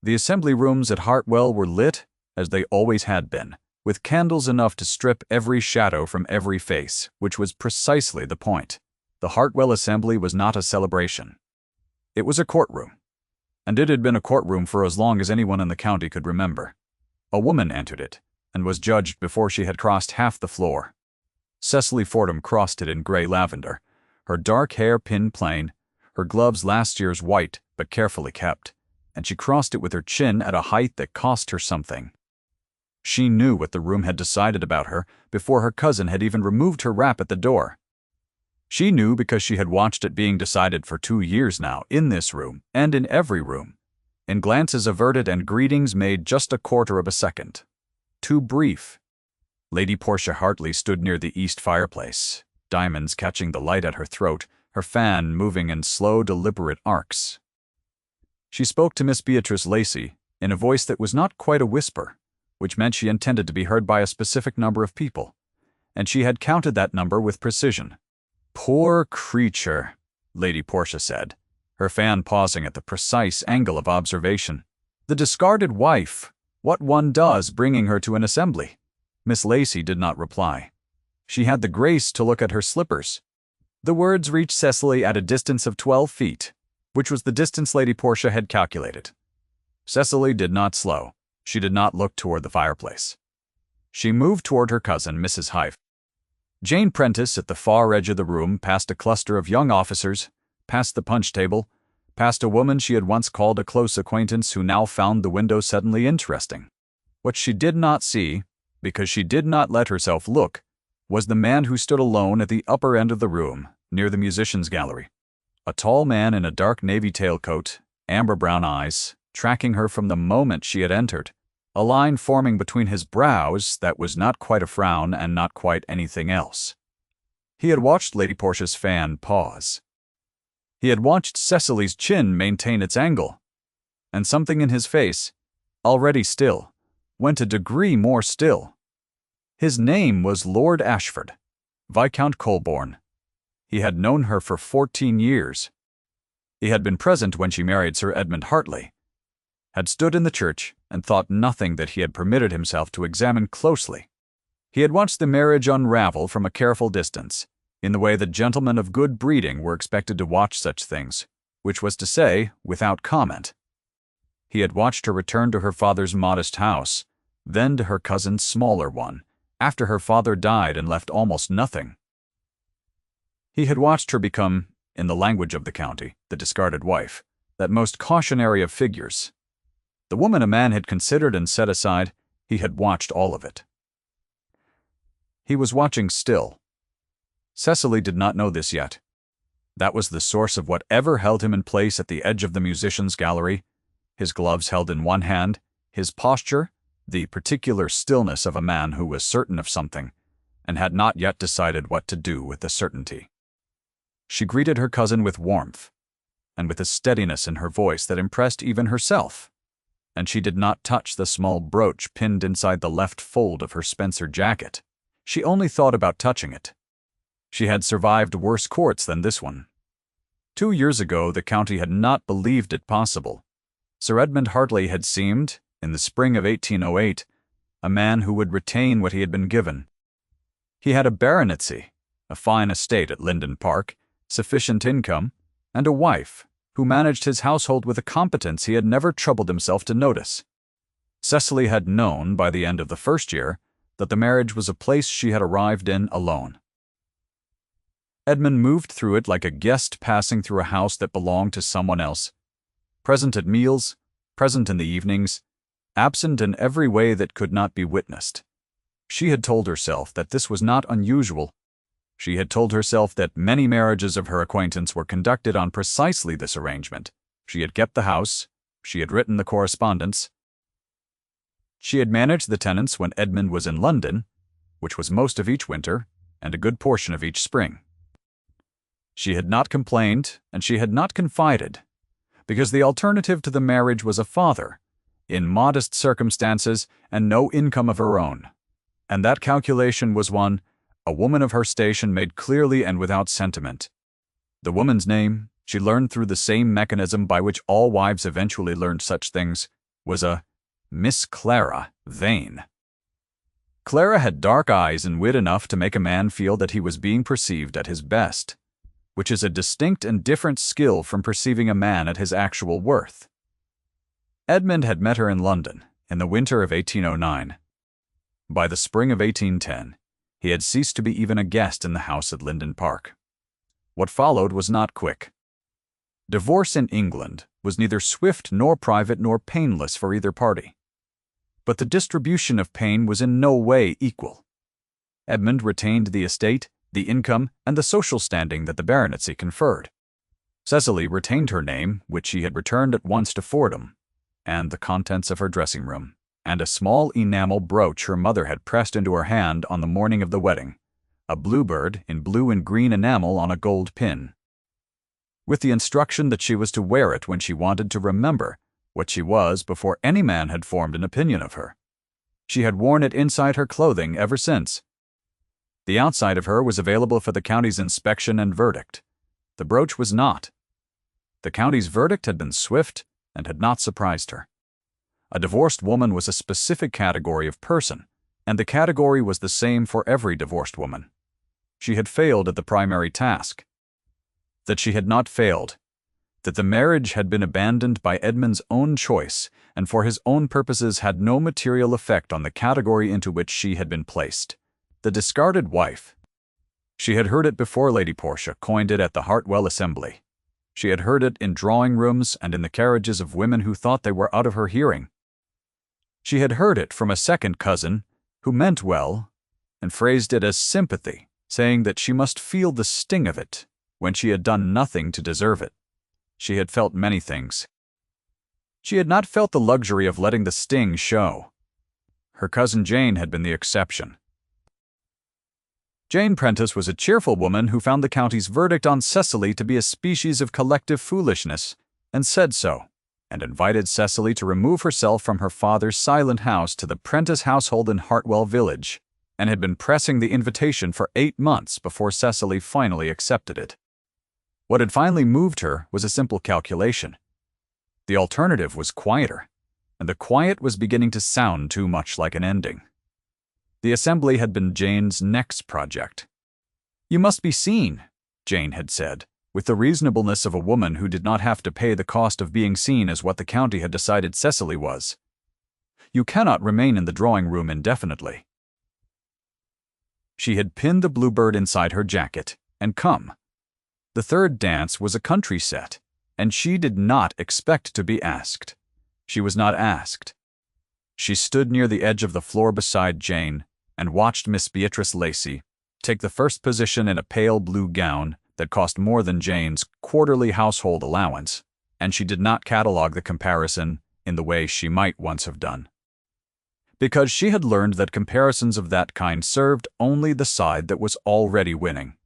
The assembly rooms at Hartwell were lit, as they always had been, with candles enough to strip every shadow from every face, which was precisely the point. The Hartwell assembly was not a celebration. It was a courtroom, and it had been a courtroom for as long as anyone in the county could remember. A woman entered it, and was judged before she had crossed half the floor. Cecily Fordham crossed it in gray lavender, her dark hair pinned plain, her gloves last year's white but carefully kept, and she crossed it with her chin at a height that cost her something. She knew what the room had decided about her before her cousin had even removed her rap at the door. She knew because she had watched it being decided for 2 years now, in this room and in every room, in glances averted and greetings made just a quarter of a second. Too brief. Lady Portia Hartley stood near the east fireplace, diamonds catching the light at her throat, her fan moving in slow, deliberate arcs. She spoke to Miss Beatrice Lacey in a voice that was not quite a whisper, which meant she intended to be heard by a specific number of people, and she had counted that number with precision. "Poor creature," Lady Portia said, her fan pausing at the precise angle of observation. "The discarded wife, what one does bringing her to an assembly." Miss Lacey did not reply. She had the grace to look at her slippers. The words reached Cecily at a distance of 12 feet, which was the distance Lady Portia had calculated. Cecily did not slow. She did not look toward the fireplace. She moved toward her cousin, Mrs. Hythe. Jane Prentice, at the far edge of the room, past a cluster of young officers, past the punch table, past a woman she had once called a close acquaintance who now found the window suddenly interesting. What she did not see, because she did not let herself look, was the man who stood alone at the upper end of the room, near the musicians' gallery. A tall man in a dark navy tailcoat, amber-brown eyes, tracking her from the moment she had entered, a line forming between his brows that was not quite a frown and not quite anything else. He had watched Lady Portia's fan pause. He had watched Cecily's chin maintain its angle, and something in his face, already still, went a degree more still. His name was Lord Ashford, Viscount Colborne. He had known her for 14 years. He had been present when she married Sir Edmund Hartley, had stood in the church and thought nothing that he had permitted himself to examine closely. He had watched the marriage unravel from a careful distance, in the way that gentlemen of good breeding were expected to watch such things, which was to say, without comment. He had watched her return to her father's modest house, then to her cousin's smaller one, after her father died and left almost nothing. He had watched her become, in the language of the county, the discarded wife, that most cautionary of figures. The woman a man had considered and set aside, he had watched all of it. He was watching still. Cecily did not know this yet. That was the source of whatever held him in place at the edge of the musicians' gallery, his gloves held in one hand, his posture, the particular stillness of a man who was certain of something, and had not yet decided what to do with the certainty. She greeted her cousin with warmth, and with a steadiness in her voice that impressed even herself, and she did not touch the small brooch pinned inside the left fold of her Spencer jacket. She only thought about touching it. She had survived worse courts than this one. 2 years ago, the county had not believed it possible. Sir Edmund Hartley had seemed, in the spring of 1808, a man who would retain what he had been given. He had a baronetcy, a fine estate at Linden Park, sufficient income, and a wife who managed his household with a competence he had never troubled himself to notice. Cecily had known, by the end of the first year, that the marriage was a place she had arrived in alone. Edmund moved through it like a guest passing through a house that belonged to someone else, present at meals, present in the evenings, absent in every way that could not be witnessed. She had told herself that this was not unusual. She had told herself that many marriages of her acquaintance were conducted on precisely this arrangement. She had kept the house. She had written the correspondence. She had managed the tenants when Edmund was in London, which was most of each winter and a good portion of each spring. She had not complained, and she had not confided, because the alternative to the marriage was a father, in modest circumstances and no income of her own. And that calculation was one a woman of her station made clearly and without sentiment. The woman's name, she learned through the same mechanism by which all wives eventually learned such things, was a Miss Clara Vane. Clara had dark eyes and wit enough to make a man feel that he was being perceived at his best, which is a distinct and different skill from perceiving a man at his actual worth. Edmund had met her in London in the winter of 1809. By the spring of 1810, he had ceased to be even a guest in the house at Linden Park. What followed was not quick. Divorce in England was neither swift nor private nor painless for either party. But the distribution of pain was in no way equal. Edmund retained the estate, the income, and the social standing that the baronetcy conferred. Cecily retained her name, which she had returned at once to Fordham, and the contents of her dressing room, and a small enamel brooch her mother had pressed into her hand on the morning of the wedding, a bluebird in blue and green enamel on a gold pin, with the instruction that she was to wear it when she wanted to remember what she was before any man had formed an opinion of her. She had worn it inside her clothing ever since. The outside of her was available for the county's inspection and verdict. The brooch was not. The county's verdict had been swift and had not surprised her. A divorced woman was a specific category of person, and the category was the same for every divorced woman. She had failed at the primary task. That she had not failed, that the marriage had been abandoned by Edmund's own choice and for his own purposes had no material effect on the category into which she had been placed. The discarded wife. She had heard it before Lady Portia coined it at the Hartwell Assembly. She had heard it in drawing rooms and in the carriages of women who thought they were out of her hearing. She had heard it from a second cousin who meant well and phrased it as sympathy, saying that she must feel the sting of it when she had done nothing to deserve it. She had felt many things. She had not felt the luxury of letting the sting show. Her cousin Jane had been the exception. Jane Prentice was a cheerful woman who found the county's verdict on Cecily to be a species of collective foolishness, and said so, and invited Cecily to remove herself from her father's silent house to the Prentice household in Hartwell Village, and had been pressing the invitation for 8 months before Cecily finally accepted it. What had finally moved her was a simple calculation. The alternative was quieter, and the quiet was beginning to sound too much like an ending. The assembly had been Jane's next project. "You must be seen," Jane had said, with the reasonableness of a woman who did not have to pay the cost of being seen as what the county had decided Cecily was. "You cannot remain in the drawing-room indefinitely." She had pinned the bluebird inside her jacket and come. The third dance was a country set, and she did not expect to be asked. She was not asked. She stood near the edge of the floor beside Jane and watched Miss Beatrice Lacey take the first position in a pale blue gown that cost more than Jane's quarterly household allowance, and she did not catalogue the comparison in the way she might once have done, because she had learned that comparisons of that kind served only the side that was already winning.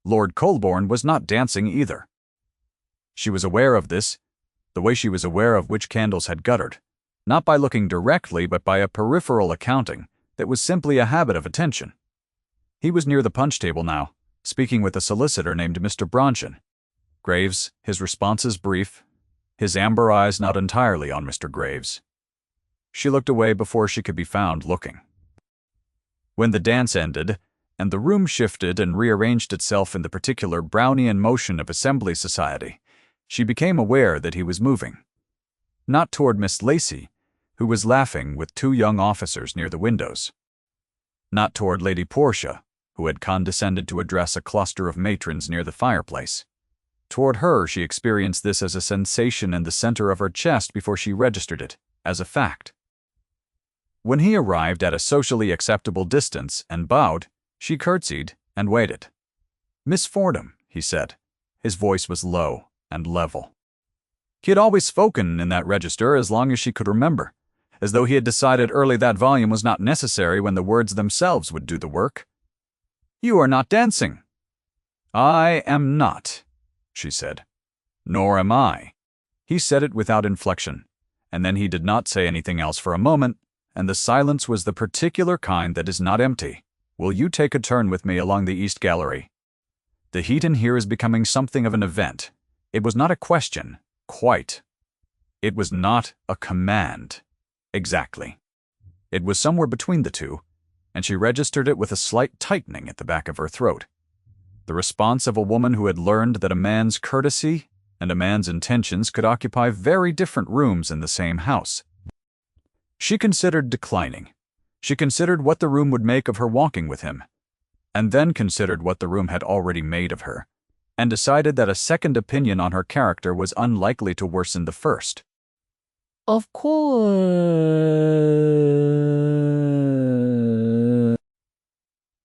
Lord Colborne was not dancing either. She was aware of this, the way she was aware of which candles had guttered, not by looking directly but by a peripheral accounting that was simply a habit of attention. He was near the punch table now, speaking with a solicitor named Mr. Bronchen. Graves, his responses brief, his amber eyes not entirely on Mr. Graves. She looked away before she could be found looking. When the dance ended, and the room shifted and rearranged itself in the particular Brownian motion of assembly society, she became aware that he was moving. Not toward Miss Lacey, who was laughing with 2 young officers near the windows. Not toward Lady Portia, who had condescended to address a cluster of matrons near the fireplace. Toward her she experienced this as a sensation in the center of her chest before she registered it as a fact. When he arrived at a socially acceptable distance and bowed, she curtsied and waited. "Miss Fordham," he said. His voice was low and level. He had always spoken in that register as long as she could remember, as though he had decided early that volume was not necessary when the words themselves would do the work. "You are not dancing." "I am not," she said. "Nor am I." He said it without inflection, and then he did not say anything else for a moment, and the silence was the particular kind that is not empty. "Will you take a turn with me along the East Gallery? The heat in here is becoming something of an event." It was not a question, quite. It was not a command. Exactly. It was somewhere between the two, and she registered it with a slight tightening at the back of her throat. The response of a woman who had learned that a man's courtesy and a man's intentions could occupy very different rooms in the same house. She considered declining. She considered what the room would make of her walking with him, and then considered what the room had already made of her, and decided that a second opinion on her character was unlikely to worsen the first. Of course.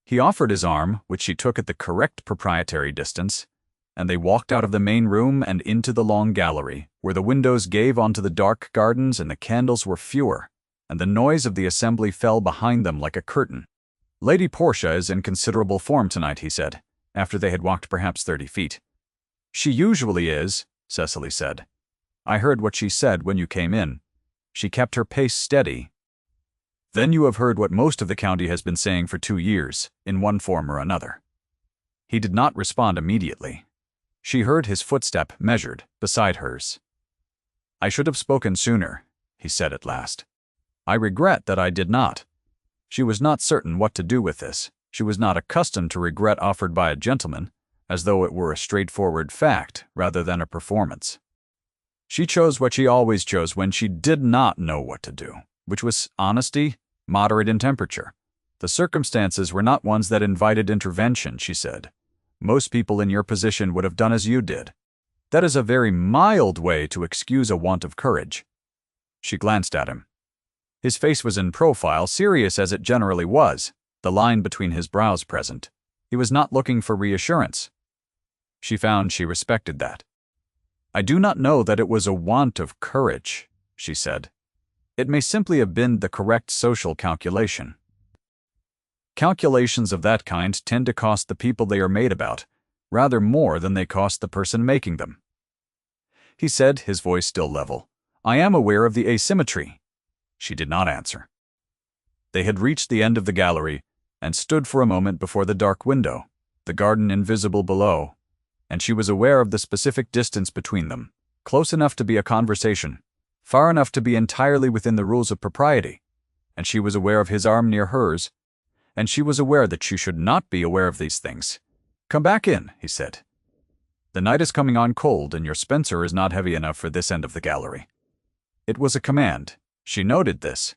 He offered his arm, which she took at the correct proprietary distance, and they walked out of the main room and into the long gallery, where the windows gave onto the dark gardens and the candles were fewer, and the noise of the assembly fell behind them like a curtain. "Lady Portia is in considerable form tonight," he said, after they had walked perhaps 30 feet. "She usually is," Cecily said. "I heard what she said when you came in. She kept her pace steady." "Then you have heard what most of the county has been saying for 2 years, in one form or another." He did not respond immediately. She heard his footstep measured beside hers. "I should have spoken sooner," he said at last. "I regret that I did not." She was not certain what to do with this. She was not accustomed to regret offered by a gentleman, as though it were a straightforward fact rather than a performance. She chose what she always chose when she did not know what to do, which was honesty, moderate in temperature. The circumstances were not ones that invited intervention, she said. "Most people in your position would have done as you did. That is a very mild way to excuse a want of courage." She glanced at him. His face was in profile, serious as it generally was, the line between his brows present. He was not looking for reassurance. She found she respected that. "I do not know that it was a want of courage," she said. "It may simply have been the correct social calculation. Calculations of that kind tend to cost the people they are made about rather more than they cost the person making them." He said, his voice still level, "I am aware of the asymmetry." She did not answer. They had reached the end of the gallery and stood for a moment before the dark window, the garden invisible below, and she was aware of the specific distance between them, close enough to be a conversation, far enough to be entirely within the rules of propriety, and she was aware of his arm near hers, and she was aware that she should not be aware of these things. "Come back in," he said. "The night is coming on cold, and your spencer is not heavy enough for this end of the gallery." It was a command. She noted this.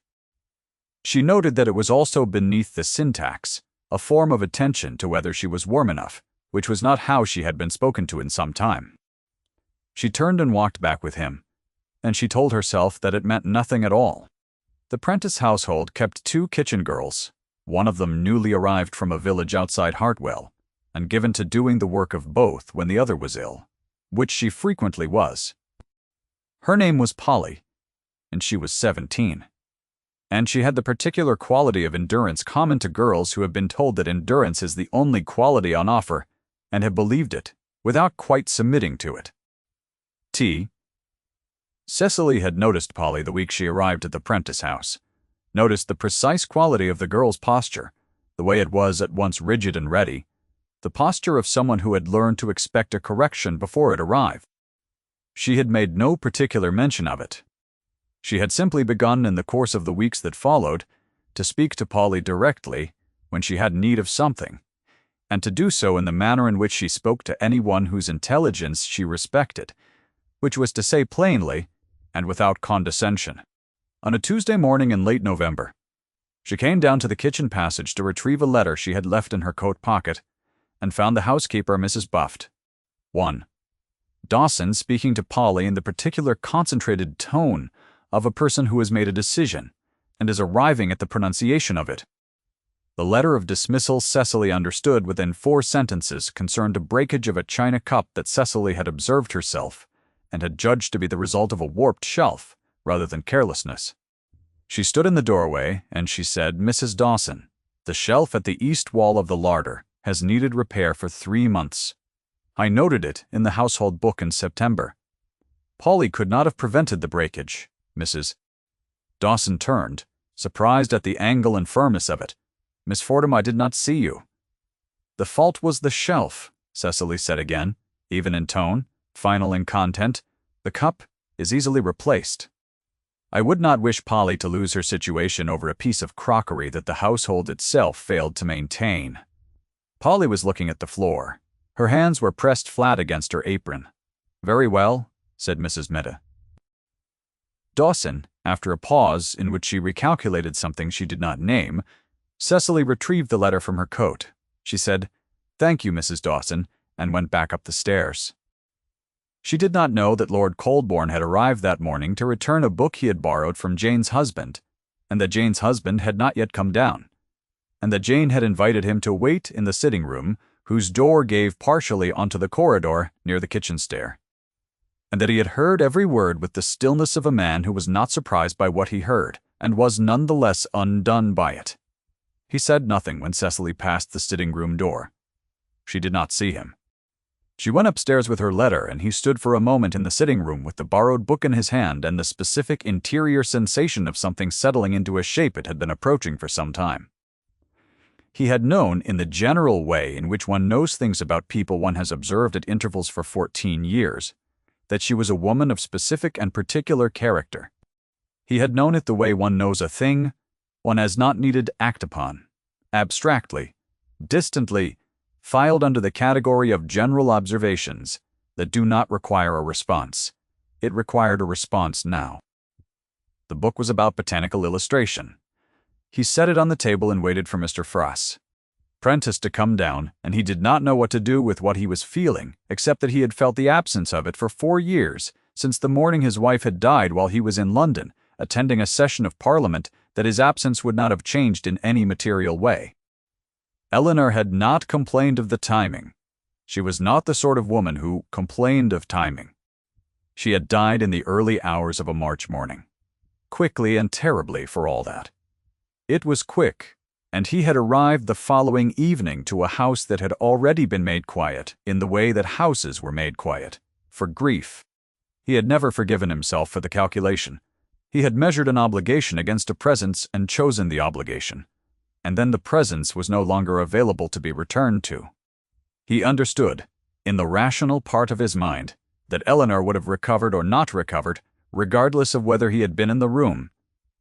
She noted that it was also beneath the syntax, a form of attention to whether she was warm enough, which was not how she had been spoken to in some time. She turned and walked back with him, and she told herself that it meant nothing at all. The Prentice household kept 2 kitchen girls, one of them newly arrived from a village outside Hartwell, and given to doing the work of both when the other was ill, which she frequently was. Her name was Polly, and she was 17. And she had the particular quality of endurance common to girls who have been told that endurance is the only quality on offer, and have believed it, without quite submitting to it. Cecily had noticed Polly the week she arrived at the Prentice house, noticed the precise quality of the girl's posture, the way it was at once rigid and ready, the posture of someone who had learned to expect a correction before it arrived. She had made no particular mention of it. She had simply begun in the course of the weeks that followed to speak to Polly directly when she had need of something, and to do so in the manner in which she spoke to anyone whose intelligence she respected, which was to say plainly and without condescension. On a Tuesday morning in late November, she came down to the kitchen passage to retrieve a letter she had left in her coat pocket, and found the housekeeper, Mrs. Buft. 1. Dawson speaking to Polly in the particular concentrated tone of a person who has made a decision and is arriving at the pronunciation of it. The letter of dismissal Cecily understood within 4 sentences concerned a breakage of a china cup that Cecily had observed herself and had judged to be the result of a warped shelf rather than carelessness. She stood in the doorway and she said, "Mrs. Dawson, the shelf at the east wall of the larder has needed repair for 3 months. I noted it in the household book in September. Polly could not have prevented the breakage, Mrs. Dawson turned, surprised at the angle and firmness of it. "Miss Fordham, I did not see you." "The fault was the shelf," Cecily said again, even in tone, final in content. "The cup, is easily replaced. I would not wish Polly to lose her situation over a piece of crockery that the household itself failed to maintain. Polly was looking at the floor. Her hands were pressed flat against her apron. "Very well," said Mrs. Meta. Dawson, after a pause in which she recalculated something she did not name, Cecily retrieved the letter from her coat. She said, "Thank you, Mrs. Dawson," and went back up the stairs. She did not know that Lord Colborne had arrived that morning to return a book he had borrowed from Jane's husband, and that Jane's husband had not yet come down, and that Jane had invited him to wait in the sitting-room, whose door gave partially onto the corridor near the kitchen stair, and that he had heard every word with the stillness of a man who was not surprised by what he heard, and was none the less undone by it. He said nothing when Cecily passed the sitting-room door. She did not see him. She went upstairs with her letter, and he stood for a moment in the sitting-room with the borrowed book in his hand and the specific interior sensation of something settling into a shape it had been approaching for some time. He had known, in the general way in which one knows things about people one has observed at intervals for 14 years, that she was a woman of specific and particular character. He had known it the way one knows a thing one has not needed to act upon, abstractly, distantly, filed under the category of general observations that do not require a response. It required a response now. The book was about botanical illustration. He set it on the table and waited for Mr. Prentice to come down, and he did not know what to do with what he was feeling, except that he had felt the absence of it for 4 years, since the morning his wife had died while he was in London, attending a session of Parliament that his absence would not have changed in any material way. Eleanor had not complained of the timing. She was not the sort of woman who complained of timing. She had died in the early hours of a March morning. Quickly and terribly for all that. It was quick, and he had arrived the following evening to a house that had already been made quiet in the way that houses were made quiet, for grief. He had never forgiven himself for the calculation. He had measured an obligation against a presence and chosen the obligation, and then the presence was no longer available to be returned to. He understood, in the rational part of his mind, that Eleanor would have recovered or not recovered, regardless of whether he had been in the room.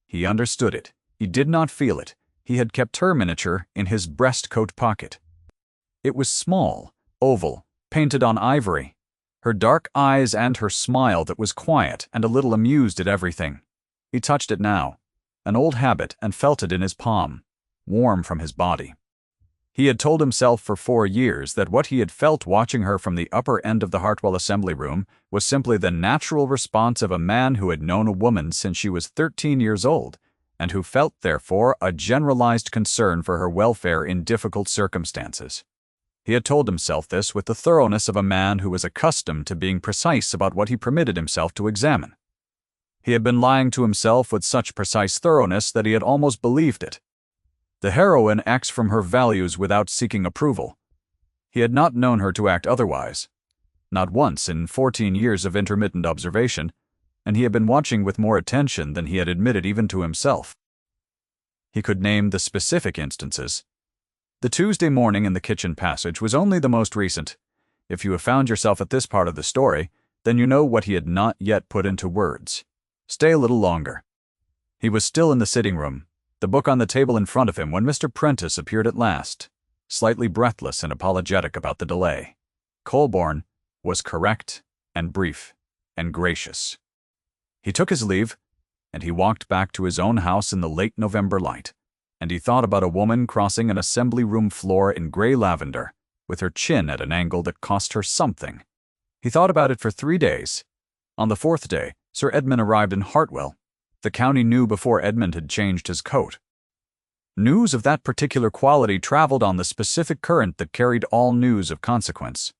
He understood it. He did not feel it. He had kept her miniature in his breast-coat pocket. It was small, oval, painted on ivory. Her dark eyes and her smile that was quiet and a little amused at everything. He touched it now, an old habit, and felt it in his palm, warm from his body. He had told himself for 4 years that what he had felt watching her from the upper end of the Hartwell Assembly Room was simply the natural response of a man who had known a woman since she was 13 years old, and who felt, therefore, a generalized concern for her welfare in difficult circumstances. He had told himself this with the thoroughness of a man who was accustomed to being precise about what he permitted himself to examine. He had been lying to himself with such precise thoroughness that he had almost believed it. The heroine acts from her values without seeking approval. He had not known her to act otherwise, not once in 14 years of intermittent observation, and he had been watching with more attention than he had admitted even to himself. He could name the specific instances. The Tuesday morning in the kitchen passage was only the most recent. If you have found yourself at this part of the story, then you know what he had not yet put into words. Stay a little longer. He was still in the sitting-room, the book on the table in front of him, when Mr. Prentice appeared at last, slightly breathless and apologetic about the delay. Colborne was correct and brief and gracious. He took his leave, and he walked back to his own house in the late November light, and he thought about a woman crossing an assembly-room floor in gray lavender, with her chin at an angle that cost her something. He thought about it for 3 days. On the 4th day, Sir Edmund arrived in Hartwell. The county knew before Edmund had changed his coat. News of that particular quality traveled on the specific current that carried all news of consequence.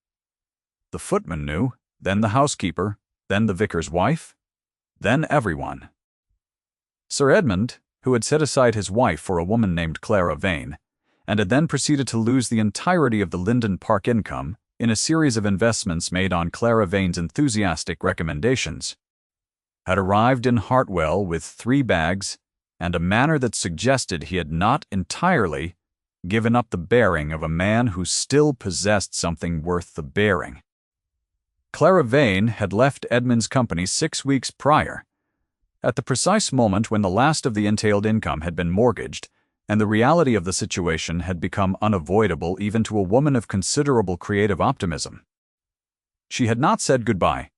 The footman knew, then the housekeeper, then the vicar's wife, then everyone. Sir Edmund, who had set aside his wife for a woman named Clara Vane, and had then proceeded to lose the entirety of the Linden Park income in a series of investments made on Clara Vane's enthusiastic recommendations, had arrived in Hartwell with 3 bags and a manner that suggested he had not entirely given up the bearing of a man who still possessed something worth the bearing. Clara Vane had left Edmund's company 6 weeks prior, at the precise moment when the last of the entailed income had been mortgaged, and the reality of the situation had become unavoidable even to a woman of considerable creative optimism. She had not said goodbye.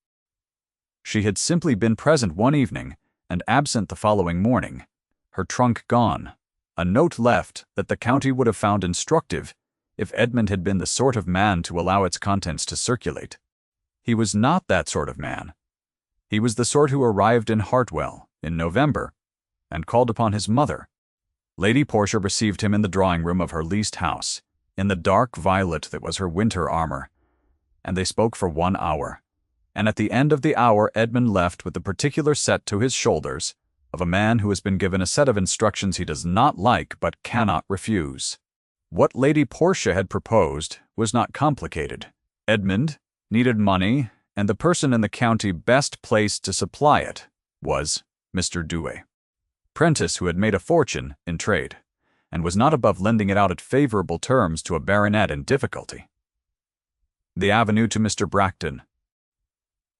She had simply been present one evening and absent the following morning, her trunk gone, a note left that the county would have found instructive if Edmund had been the sort of man to allow its contents to circulate. He was not that sort of man. He was the sort who arrived in Hartwell in November and called upon his mother. Lady Portia received him in the drawing-room of her leased house, in the dark violet that was her winter armor, and they spoke for 1 hour. And at the end of the hour Edmund left with the particular set to his shoulders of a man who has been given a set of instructions he does not like but cannot refuse. What Lady Portia had proposed was not complicated. Edmund needed money, and the person in the county best placed to supply it was Mr. Dewey, Prentice, who had made a fortune in trade, and was not above lending it out at favorable terms to a baronet in difficulty. The avenue to Mr. Bracton.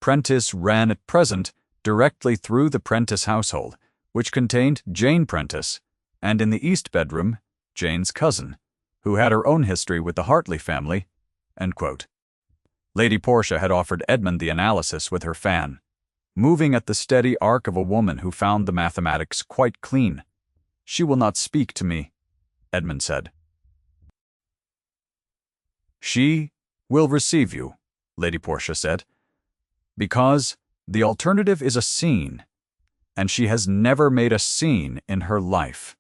Prentice ran at present directly through the Prentice household, which contained Jane Prentice, and in the east bedroom, Jane's cousin, who had her own history with the Hartley family." End quote. Lady Portia had offered Edmund the analysis with her fan, moving at the steady arc of a woman who found the mathematics quite clean. "She will not speak to me," Edmund said. "She will receive you," Lady Portia said, "because the alternative is a scene, and she has never made a scene in her life.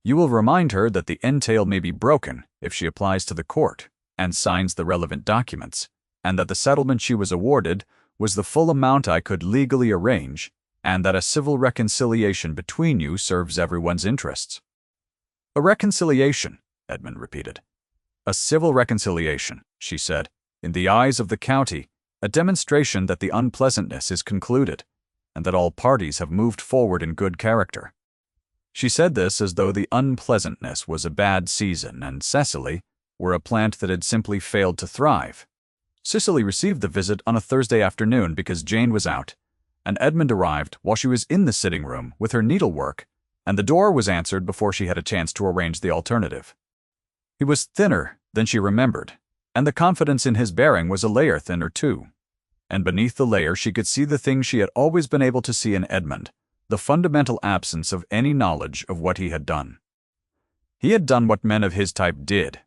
You will remind her that the entail may be broken if she applies to the court and signs the relevant documents, and that the settlement she was awarded was the full amount I could legally arrange, and that a civil reconciliation between you serves everyone's interests." "A reconciliation," Edmund repeated. "A civil reconciliation," she said, "in the eyes of the county, a demonstration that the unpleasantness is concluded, and that all parties have moved forward in good character." She said this as though the unpleasantness was a bad season and Cecily were a plant that had simply failed to thrive. Cecily received the visit on a Thursday afternoon because Jane was out, and Edmund arrived while she was in the sitting room with her needlework, and the door was answered before she had a chance to arrange the alternative. He was thinner than she remembered, and the confidence in his bearing was a layer thinner too. And beneath the layer she could see the thing she had always been able to see in Edmund, the fundamental absence of any knowledge of what he had done. He had done what men of his type did,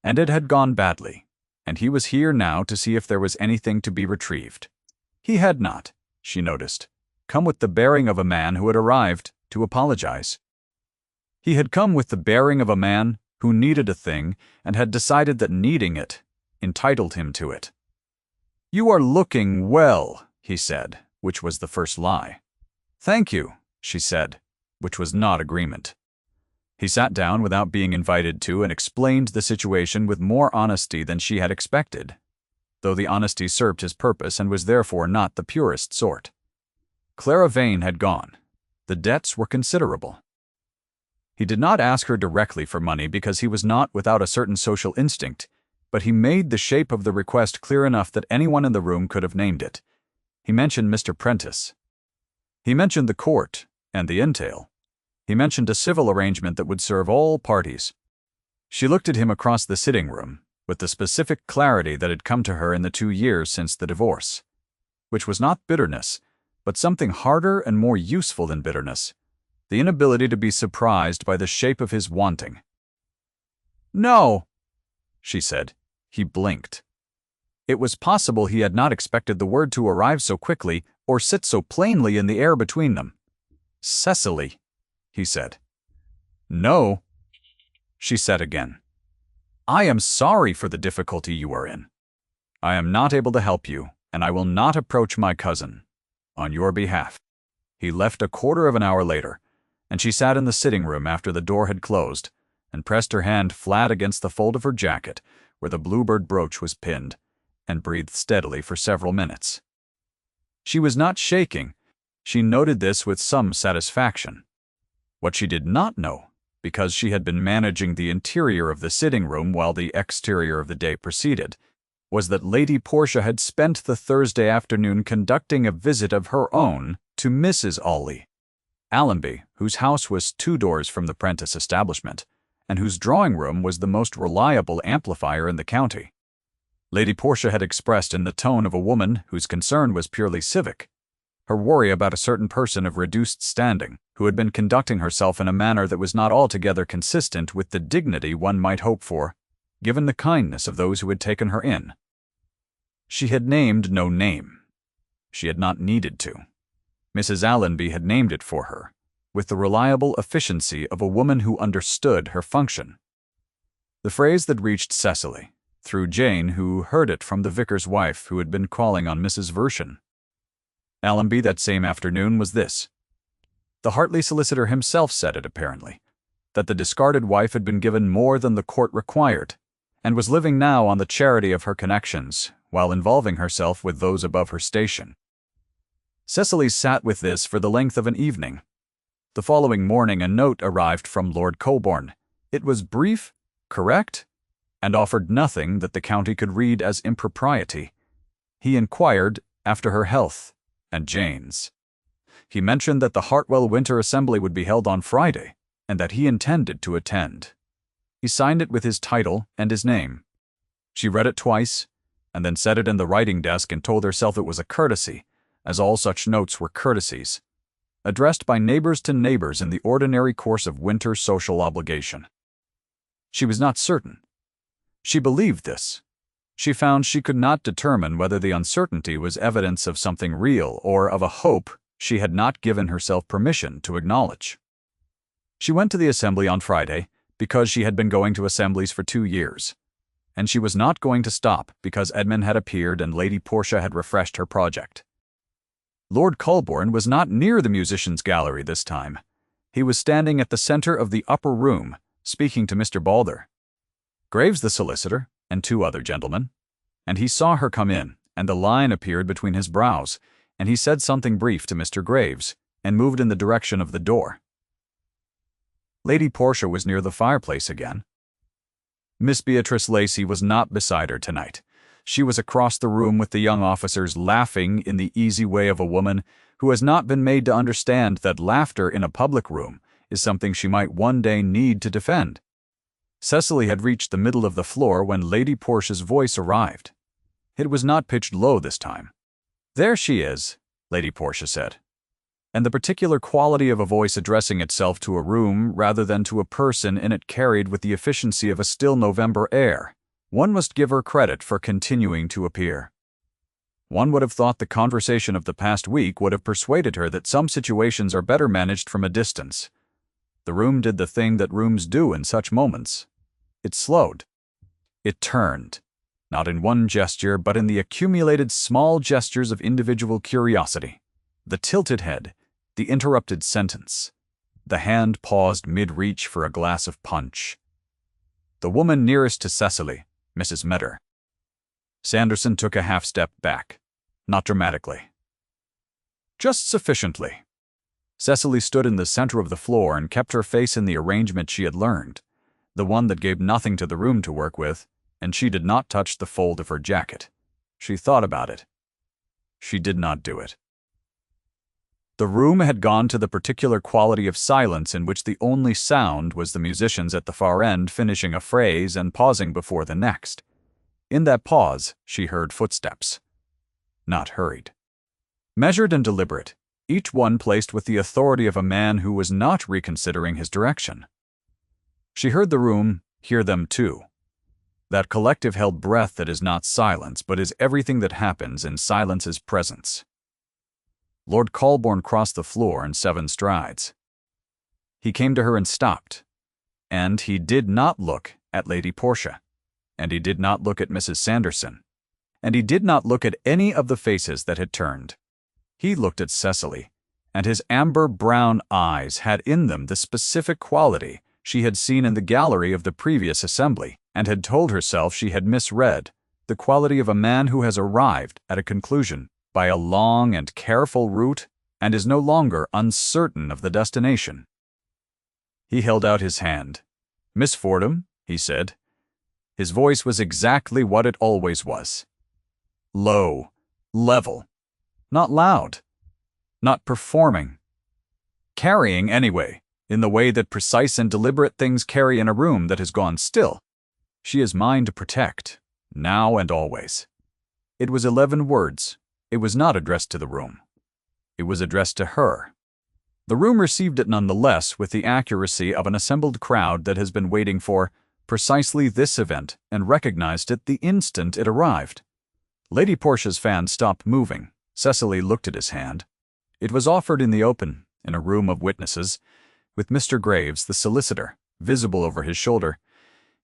and it had gone badly, and he was here now to see if there was anything to be retrieved. He had not, she noticed, come with the bearing of a man who had arrived to apologize. He had come with the bearing of a man who needed a thing and had decided that needing it entitled him to it. "You are looking well," he said, which was the first lie. "Thank you," she said, which was not agreement. He sat down without being invited to and explained the situation with more honesty than she had expected, though the honesty served his purpose and was therefore not the purest sort. Clara Vane had gone. The debts were considerable. He did not ask her directly for money because he was not without a certain social instinct, but he made the shape of the request clear enough that anyone in the room could have named it. He mentioned Mr. Prentice. He mentioned the court and the entail. He mentioned a civil arrangement that would serve all parties. She looked at him across the sitting room with the specific clarity that had come to her in the 2 years since the divorce, which was not bitterness, but something harder and more useful than bitterness, the inability to be surprised by the shape of his wanting. "No," she said. He blinked. It was possible he had not expected the word to arrive so quickly or sit so plainly in the air between them. "Cecily," he said. "No," she said again. "I am sorry for the difficulty you are in. I am not able to help you, and I will not approach my cousin on your behalf." He left a quarter of an hour later, and she sat in the sitting room after the door had closed and pressed her hand flat against the fold of her jacket where the bluebird brooch was pinned, and breathed steadily for several minutes. She was not shaking. She noted this with some satisfaction. What she did not know, because she had been managing the interior of the sitting room while the exterior of the day proceeded, was that Lady Portia had spent the Thursday afternoon conducting a visit of her own to Mrs. Allenby, whose house was 2 doors from the Prentice establishment, and whose drawing room was the most reliable amplifier in the county. Lady Portia had expressed in the tone of a woman whose concern was purely civic her worry about a certain person of reduced standing who had been conducting herself in a manner that was not altogether consistent with the dignity one might hope for, given the kindness of those who had taken her in. She had named no name. She had not needed to. Mrs. Allenby had named it for her, with the reliable efficiency of a woman who understood her function. The phrase that reached Cecily, through Jane, who heard it from the vicar's wife who had been calling on Mrs. Version. Allenby that same afternoon was this. The Hartley solicitor himself said it, apparently, that the discarded wife had been given more than the court required, and was living now on the charity of her connections, while involving herself with those above her station. Cecily sat with this for the length of an evening. The following morning a note arrived from Lord Colborne. It was brief, correct, and offered nothing that the county could read as impropriety. He inquired after her health and Jane's. He mentioned that the Hartwell Winter Assembly would be held on Friday, and that he intended to attend. He signed it with his title and his name. She read it twice, and then set it in the writing desk and told herself it was a courtesy, as all such notes were courtesies, addressed by neighbors to neighbors in the ordinary course of winter social obligation. She was not certain. She believed this. She found she could not determine whether the uncertainty was evidence of something real or of a hope she had not given herself permission to acknowledge. She went to the assembly on Friday because she had been going to assemblies for 2 years, and she was not going to stop because Edmund had appeared and Lady Portia had refreshed her project. Lord Colborne was not near the musicians' gallery this time. He was standing at the center of the upper room, speaking to Mr. Balder, Graves the solicitor, and 2 other gentlemen, and he saw her come in, and the line appeared between his brows, and he said something brief to Mr. Graves, and moved in the direction of the door. Lady Portia was near the fireplace again. Miss Beatrice Lacey was not beside her tonight. She was across the room with the young officers, laughing in the easy way of a woman who has not been made to understand that laughter in a public room is something she might one day need to defend. Cecily had reached the middle of the floor when Lady Portia's voice arrived. It was not pitched low this time. "There she is," Lady Portia said. And the particular quality of a voice addressing itself to a room rather than to a person in it carried with the efficiency of a still November air. One must give her credit for continuing to appear. One would have thought the conversation of the past week would have persuaded her that some situations are better managed from a distance. The room did the thing that rooms do in such moments. It slowed. It turned, not in one gesture, but in the accumulated small gestures of individual curiosity. The tilted head, the interrupted sentence. The hand paused mid-reach for a glass of punch. The woman nearest to Cecily, Mrs. Metter. Sanderson took a half-step back, not dramatically. Just sufficiently. Cecily stood in the center of the floor and kept her face in the arrangement she had learned, the one that gave nothing to the room to work with, and she did not touch the fold of her jacket. She thought about it. She did not do it. The room had gone to the particular quality of silence in which the only sound was the musicians at the far end finishing a phrase and pausing before the next. In that pause, she heard footsteps. Not hurried. Measured and deliberate, each one placed with the authority of a man who was not reconsidering his direction. She heard the room hear them too. That collective held breath that is not silence, but is everything that happens in silence's presence. Lord Colborne crossed the floor in 7 strides. He came to her and stopped, and he did not look at Lady Portia, and he did not look at Mrs. Sanderson, and he did not look at any of the faces that had turned. He looked at Cecily, and his amber-brown eyes had in them the specific quality she had seen in the gallery of the previous assembly, and had told herself she had misread, the quality of a man who has arrived at a conclusion by a long and careful route and is no longer uncertain of the destination. He held out his hand. "Miss Fordham," he said. His voice was exactly what it always was. Low, level, not loud, not performing. Carrying anyway, in the way that precise and deliberate things carry in a room that has gone still. She is mine to protect, now and always. It was 11 words. It was not addressed to the room. It was addressed to her. The room received it nonetheless with the accuracy of an assembled crowd that has been waiting for precisely this event and recognized it the instant it arrived. Lady Portia's fan stopped moving. Cecily looked at his hand. It was offered in the open, in a room of witnesses, with Mr. Graves, the solicitor, visible over his shoulder,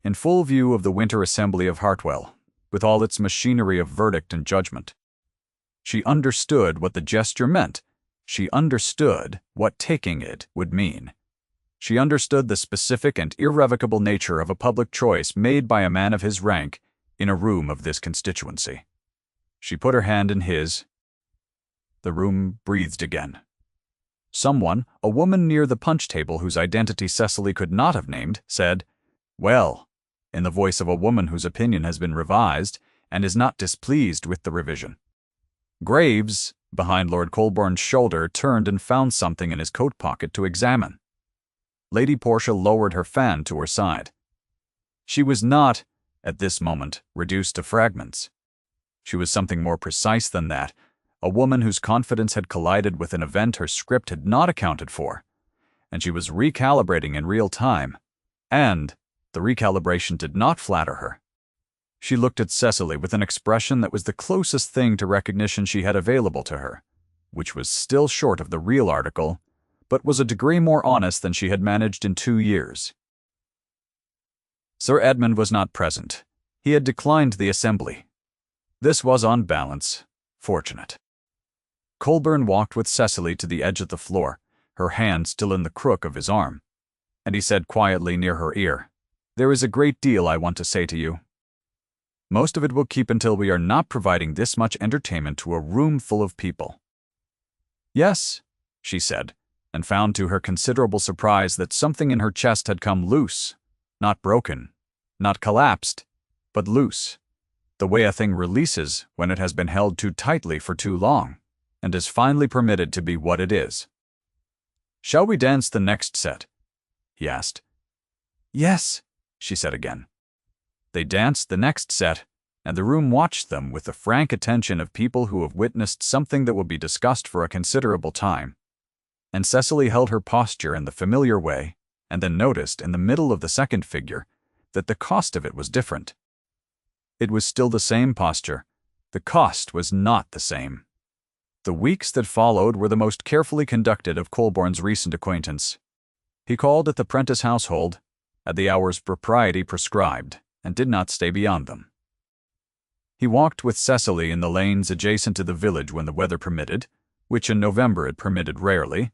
in full view of the winter assembly of Hartwell, with all its machinery of verdict and judgment. She understood what the gesture meant. She understood what taking it would mean. She understood the specific and irrevocable nature of a public choice made by a man of his rank in a room of this constituency. She put her hand in his. The room breathed again. Someone, a woman near the punch table whose identity Cecily could not have named, said, "Well," in the voice of a woman whose opinion has been revised and is not displeased with the revision. Graves, behind Lord Colborne's shoulder, turned and found something in his coat pocket to examine. Lady Portia lowered her fan to her side. She was not, at this moment, reduced to fragments. She was something more precise than that, a woman whose confidence had collided with an event her script had not accounted for, and she was recalibrating in real time, and the recalibration did not flatter her. She looked at Cecily with an expression that was the closest thing to recognition she had available to her, which was still short of the real article, but was a degree more honest than she had managed in 2 years. Sir Edmund was not present. He had declined the assembly. This was, on balance, fortunate. Colborne walked with Cecily to the edge of the floor, her hand still in the crook of his arm, and he said quietly near her ear, "There is a great deal I want to say to you. Most of it will keep until we are not providing this much entertainment to a room full of people." "Yes," she said, and found to her considerable surprise that something in her chest had come loose, not broken, not collapsed, but loose, the way a thing releases when it has been held too tightly for too long, and is finally permitted to be what it is. "Shall we dance the next set?" he asked. "Yes," she said again. They danced the next set, and the room watched them with the frank attention of people who have witnessed something that will be discussed for a considerable time. And Cecily held her posture in the familiar way, and then noticed in the middle of the second figure that the cost of it was different. It was still the same posture. The cost was not the same. The weeks that followed were the most carefully conducted of Colborne's recent acquaintance. He called at the Prentice household, at the hours propriety prescribed, and did not stay beyond them. He walked with Cecily in the lanes adjacent to the village when the weather permitted, which in November it permitted rarely,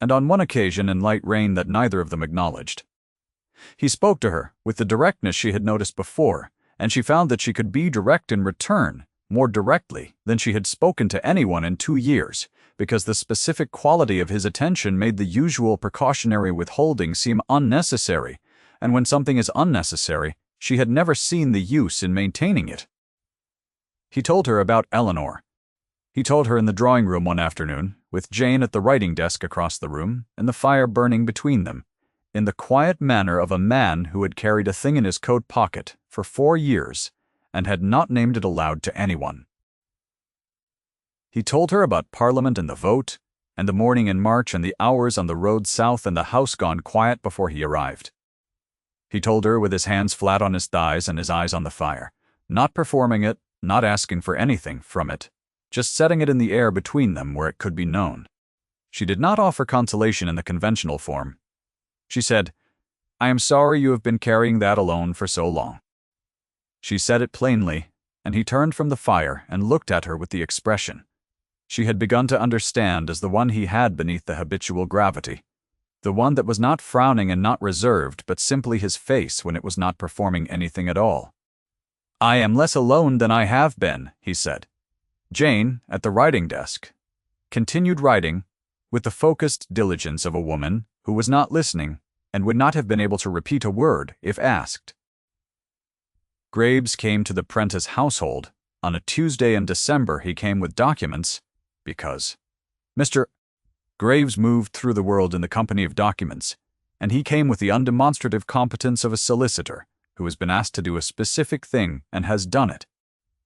and on one occasion in light rain that neither of them acknowledged. He spoke to her with the directness she had noticed before, and she found that she could be direct in return, more directly than she had spoken to anyone in 2 years, because the specific quality of his attention made the usual precautionary withholding seem unnecessary, and when something is unnecessary, she had never seen the use in maintaining it. He told her about Eleanor. He told her in the drawing room one afternoon, with Jane at the writing desk across the room and the fire burning between them, in the quiet manner of a man who had carried a thing in his coat pocket for 4 years and had not named it aloud to anyone. He told her about Parliament and the vote, and the morning in March and the hours on the road south and the house gone quiet before he arrived. He told her with his hands flat on his thighs and his eyes on the fire, not performing it, not asking for anything from it, just setting it in the air between them where it could be known. She did not offer consolation in the conventional form. She said, "I am sorry you have been carrying that alone for so long." She said it plainly, and he turned from the fire and looked at her with the expression she had begun to understand as the one he had beneath the habitual gravity, the one that was not frowning and not reserved, but simply his face when it was not performing anything at all. "I am less alone than I have been," he said. Jane, at the writing desk, continued writing with the focused diligence of a woman who was not listening and would not have been able to repeat a word if asked. Graves came to the Prentice household. On a Tuesday in December, he came with documents because Mr. Graves moved through the world in the company of documents, and he came with the undemonstrative competence of a solicitor who has been asked to do a specific thing and has done it.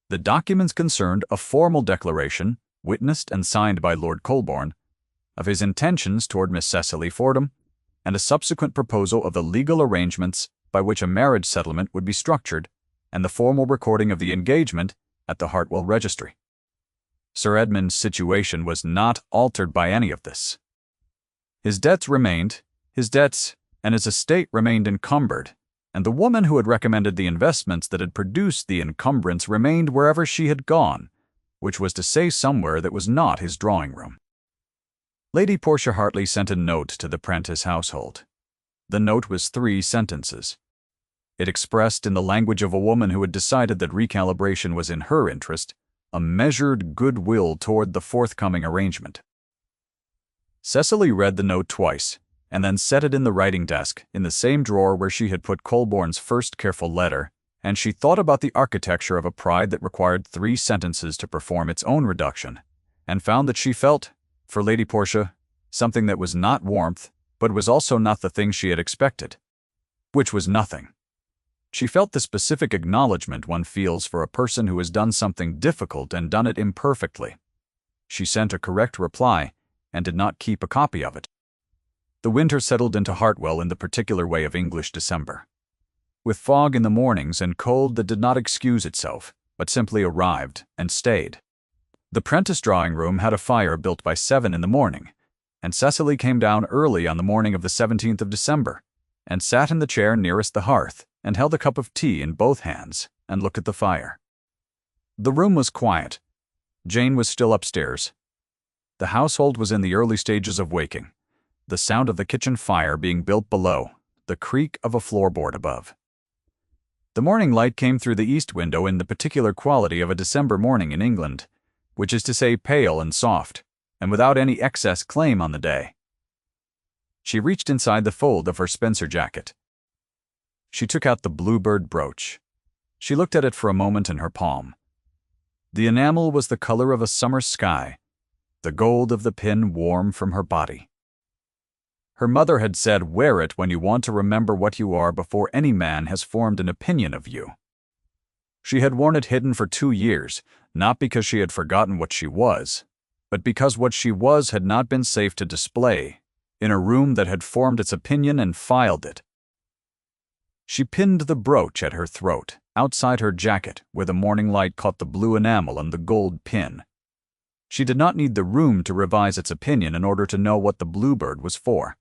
The documents concerned a formal declaration, witnessed and signed by Lord Colborne, of his intentions toward Miss Cecily Fordham, and a subsequent proposal of the legal arrangements by which a marriage settlement would be structured, and the formal recording of the engagement at the Hartwell Registry. Sir Edmund's situation was not altered by any of this. His debts, and his estate remained encumbered, and the woman who had recommended the investments that had produced the encumbrance remained wherever she had gone, which was to say somewhere that was not his drawing-room. Lady Portia Hartley sent a note to the Prentice household. The note was 3 sentences. It expressed, in the language of a woman who had decided that recalibration was in her interest, a measured goodwill toward the forthcoming arrangement. Cecily read the note twice, and then set it in the writing desk in the same drawer where she had put Colborne's first careful letter, and she thought about the architecture of a pride that required 3 sentences to perform its own reduction, and found that she felt, for Lady Portia, something that was not warmth, but was also not the thing she had expected, which was nothing. She felt the specific acknowledgement one feels for a person who has done something difficult and done it imperfectly. She sent a correct reply and did not keep a copy of it. The winter settled into Hartwell in the particular way of English December, with fog in the mornings and cold that did not excuse itself, but simply arrived and stayed. The Prentice drawing-room had a fire built by 7 in the morning, and Cecily came down early on the morning of the 17th of December, and sat in the chair nearest the hearth, and held a cup of tea in both hands, and looked at the fire. The room was quiet. Jane was still upstairs. The household was in the early stages of waking, the sound of the kitchen fire being built below, the creak of a floorboard above. The morning light came through the east window in the particular quality of a December morning in England, which is to say pale and soft, and without any excess claim on the day. She reached inside the fold of her Spencer jacket. She took out the bluebird brooch. She looked at it for a moment in her palm. The enamel was the color of a summer sky, the gold of the pin warm from her body. Her mother had said, "Wear it when you want to remember what you are before any man has formed an opinion of you." She had worn it hidden for 2 years, not because she had forgotten what she was, but because what she was had not been safe to display, in a room that had formed its opinion and filed it. She pinned the brooch at her throat, outside her jacket, where the morning light caught the blue enamel and the gold pin. She did not need the room to revise its opinion in order to know what the bluebird was for.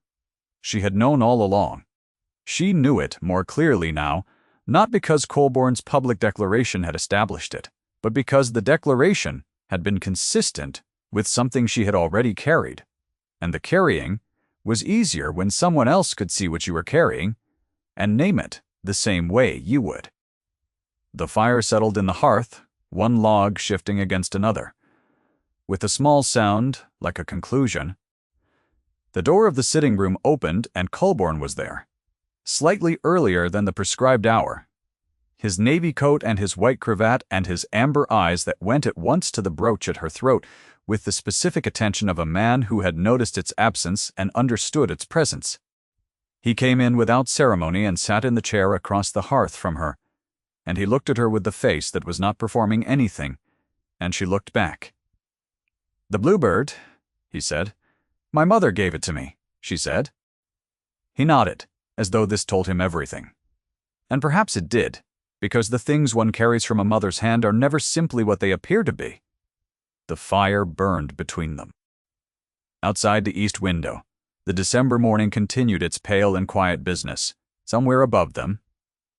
She had known all along. She knew it more clearly now, not because Colborne's public declaration had established it, but because the declaration had been consistent with something she had already carried, and the carrying was easier when someone else could see what you were carrying and name it the same way you would. The fire settled in the hearth, one log shifting against another. With a small sound, like a conclusion, the door of the sitting room opened and Colborne was there, slightly earlier than the prescribed hour. His navy coat and his white cravat and his amber eyes that went at once to the brooch at her throat with the specific attention of a man who had noticed its absence and understood its presence. He came in without ceremony and sat in the chair across the hearth from her, and he looked at her with the face that was not performing anything, and she looked back. "The bluebird," he said. "My mother gave it to me," she said. He nodded, as though this told him everything. And perhaps it did, because the things one carries from a mother's hand are never simply what they appear to be. The fire burned between them. Outside the east window, the December morning continued its pale and quiet business. Somewhere above them,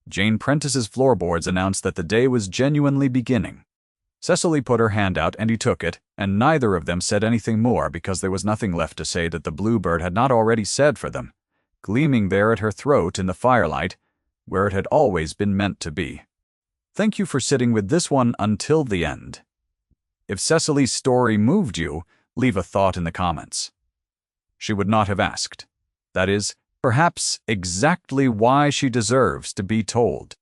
Jane Prentice's floorboards announced that the day was genuinely beginning. Cecily put her hand out and he took it, and neither of them said anything more because there was nothing left to say that the bluebird had not already said for them, gleaming there at her throat in the firelight, where it had always been meant to be. Thank you for sitting with this one until the end. If Cecily's story moved you, leave a thought in the comments. She would not have asked. That is, perhaps exactly why she deserves to be told.